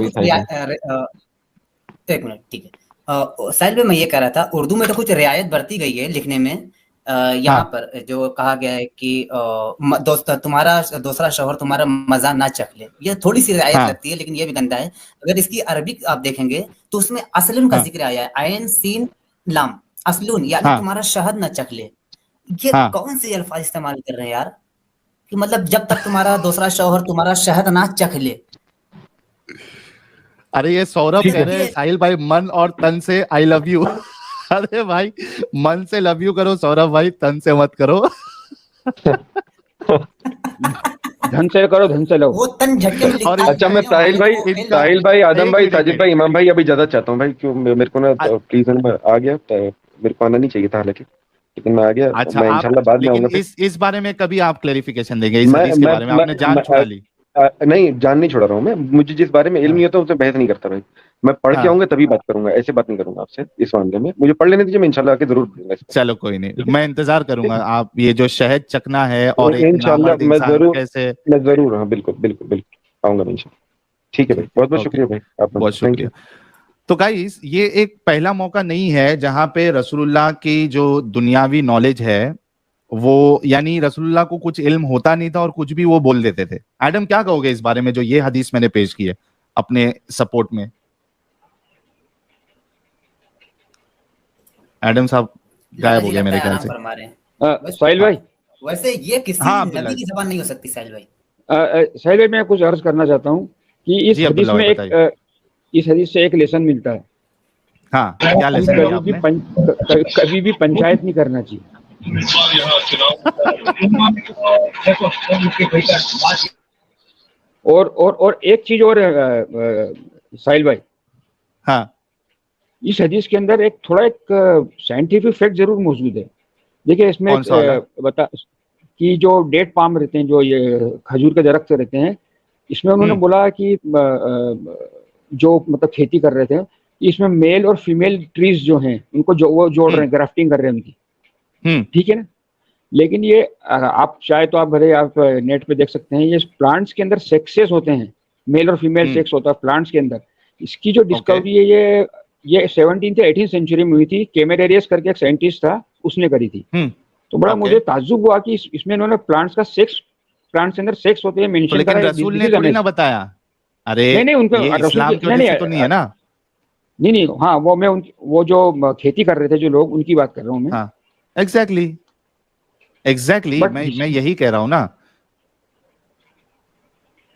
ایک منٹ ٹھیک ہے ساحل بھائی, میں یہ کہہ رہا تھا اردو میں تو کچھ رعایت برتی گئی ہے لکھنے میں. یہاں پر جو کہا گیا ہے کہ تمہارا دوسرا شوہر تمہارا مزہ نہ چکھ لے, یہ تھوڑی سی رعایت لگتی ہے لیکن یہ بھی گندا ہے. اگر اس کی عربک آپ دیکھیں گے تو اس میں اصلن کا ذکر آیا ہے, عین سین لام اصلون, یعنی تمہارا شہد نہ چکھ لے. یہ کون سے الفاظ استعمال کر رہے ہیں یار, کہ مطلب جب تک تمہارا دوسرا شوہر تمہارا شہد نہ چکھ لے. ارے یہ سوربھ کہہ رہے ہیں ساحل بھائی من اور تن سے آئی لو یو. ارے بھائی من سے لو یو کرو سوربھ بھائی, تن سے مت کرو. دھن سے کرو, دھن سے لو. وہ تن جھٹکے میں لکھتا ہے. اچھا میں ساحل بھائی آدم بھائی ساجد بھائی امام بھئی ابھی زیادہ چاہتا ہوں بھائی, کیوں میرے کو نا پلیز میں آ گیا, میرے کو آنا نہیں چاہیے تھا حالانکہ, لیکن میں آ گیا. اچھا میں انشاءاللہ بعد میں آؤں گا. اس بارے میں کبھی آپ کلیریفیکیشن دیں گے اس حدیث کے بارے میں؟ آپ نے جان چھڑا لی. نہیں جان نہیں چھوڑا رہا ہوں میں, مجھے جس بارے میں علم نہیں ہوتا اس میں بحث نہیں کرتا بھائی. میں پڑھ کے آؤں گا تبھی بات کروں گا, ایسے بات نہیں کروں گا آپ سے اس معاملے میں. مجھے پڑھ لینے دیجیے, میں انشاءاللہ آ کے ضرور پڑھوں گا. چلو کوئی نہیں, میں انتظار کروں گا. آپ یہ جو شہد چکنا ہے اور انشاءاللہ میں ضرور ہاں بالکل بالکل بالکل آؤں گا انشاءاللہ. ٹھیک ہے بھائی, بہت بہت شکریہ بھائی, آپ بہت شکریہ. تو گائز یہ ایک پہلا موقع نہیں ہے جہاں پہ رسول اللہ کی جو دنیاوی نالج ہے وہ, یعنی رسول اللہ کو کچھ علم ہوتا نہیں تھا اور کچھ بھی وہ بول دیتے تھے. ایڈم کیا کہو گے اس بارے میں جو یہ حدیث میں نے پیش کی ہے اپنے سپورٹ میں؟ ایڈم صاحب غائب ہو گئے میرے خیال سے. ساحل بھائی ویسے یہ کسی نبی کی زبان نہیں ہو سکتی. ساحل بھائی ساحل بھائی میں کچھ عرض کرنا چاہتا ہوں کہ اس حدیث میں اس حدیث سے ایک لیسن ملتا ہے. ہاں کیا لیسن ہے آپ نے؟ کبھی بھی پنچایت نہیں کرنا چاہیے. اور ایک چیز اور ساحل بھائی, ہاں اس حدیث کے اندر ایک تھوڑا ایک سائنٹیفک فیکٹ ضرور موجود ہے. دیکھیں اس میں بتا کہ جو ڈیٹ پام رہتے ہیں, جو یہ کھجور کے درخت رہتے ہیں, اس میں انہوں نے بولا کہ جو مطلب کھیتی کر رہے تھے اس میں میل اور فیمیل ٹریز جو ہیں ان کو وہ جوڑ رہے ہیں, گرافٹنگ کر رہے ہیں ان کی. ٹھیک ہے نا, لیکن یہ آپ چاہے تو آپ نیٹ پہ دیکھ سکتے ہیں, یہ پلانٹس کے اندر سیکسز ہوتے ہیں, میل اور فیمیل سیکس ہوتا ہے پلانٹس کے اندر. اس کی جو ڈسکوری ہے یہ 17 سے 18 سینچری میں ہوئی تھی. کیمیریریس کر کے ایک سائنٹسٹ تھا, اس نے کری تھی. تو بڑا مجھے تعجب ہوا کہ اس میں انہوں نے پلانٹس کا سیکس, پلانٹس کے اندر سیکس ہوتے ہیں مینشن کرا ہے. لیکن رسول نے تھوڑی نہ بتایا. ارے نہیں ان کا اسلام کی وجہ سے تو نہیں ہے نا. نہیں ہاں وہ جو کھیتی کر رہے تھے جو لوگ, ان کی بات کر رہا ہوں میں. ایگزیکٹلی میں یہی کہہ رہا ہوں نا.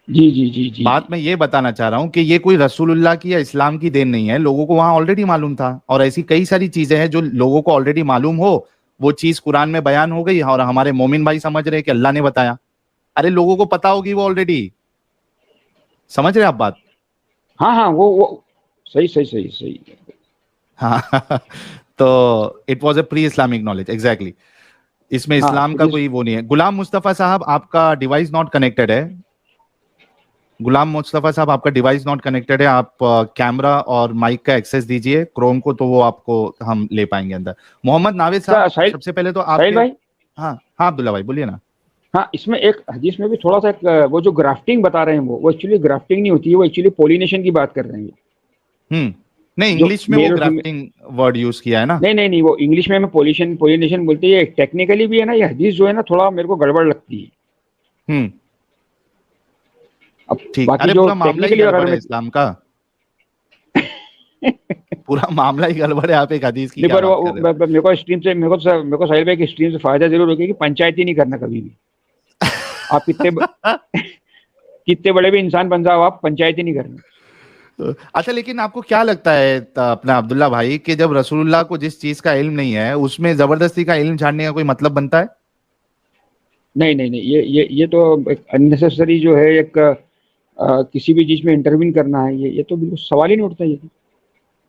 جی بات میں یہ بتانا چاہ رہا ہوں کہ یہ کوئی رسول اللہ کی یا اسلام کی دین نہیں ہے. لوگوں کو وہاں آلریڈی معلوم تھا, اور ایسی کئی ساری چیزیں ہیں جو لوگوں کو آلریڈی معلوم ہو, وہ چیز قرآن میں بیان ہو گئی اور ہمارے مومن بھائی سمجھ رہے کہ اللہ نے بتایا. ارے لوگوں کو پتا ہوگی وہ آلریڈی. سمجھ رہے آپ بات؟ ہاں وہ صحیح. ہاں تو it was a pre Islamic knowledge. Exactly اس میں اسلام کا کوئی وہ نہیں ہے. غلام مصطفیٰ صاحب آپ کا ڈیوائس ناٹ کنیکٹڈ ہے. غلام مصطفیٰ صاحب آپ کا ڈیوائس ناٹ کنیکٹڈ ہے. آپ کیمرا اور مائک کا ایکسیس دیجئے کروم کو, تو وہ آپ کو ہم لے پائیں گے اندر. محمد ناوید صاحب سب سے پہلے تو آپ ہاں عبداللہ بھائی بولیے نا. ہاں اس میں ایک حدیث میں بھی تھوڑا سا وہ جو گرافٹنگ بتا رہے ہیں وہ ایکچولی گرافٹنگ نہیں ہوتی ہے, وہ ایکچولی پولینیشن کی بات کر رہے ہیں. نہیں انگلش میں وہ گرافٹنگ ورڈ یوز کیا ہے نا. نہیں وہ انگلش میں پولینیشن بولتے ہیں. ٹیکنیکلی بھی ہے نا یہ حدیث جو ہے نا تھوڑا میرے کو گڑبڑ لگتی ہے. پورا معاملہ ہی گڑبڑ ہے اسلام کا. پورا معاملہ ہی گڑبڑ ہے. آپ ایک حدیث کی میرے کو ساحل بھائی کی اسٹریم سے فائدہ ضرور ہوگا کہ پنچایت ہی نہیں کرنا کبھی بھی. آپ کتنے بڑے بھی انسان بن جاؤ, آپ پنچایت ہی نہیں کرنا. اچھا لیکن آپ کو کیا لگتا ہے اپنا عبداللہ بھائی کہ جب رسول اللہ کو جس چیز کا علم نہیں ہے اس میں زبردستی کا علم جاننے کا کوئی مطلب بنتا ہے؟ نہیں یہ تو اننیسیسری جو ہے ایک کسی بھی چیز میں انٹروین کرنا ہے, یہ تو بالکل سوال ہی نہیں اٹھتا. یہ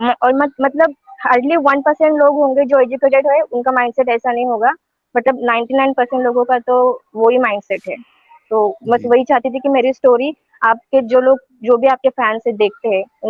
اور مطلب ہارڈلی 1% لوگ ہوں گے جو ایجوکیٹڈ ہے، ان کا مائنڈ سیٹ ایسا نہیں ہوگا. مطلب 99% لوگوں کا تو وہی مائنڈ سیٹ ہے. تو بس وہی چاہتی تھی کہ میری اسٹوری آپ کے جو لوگ جو بھی آپ کے فین سے دیکھتے ہیں ان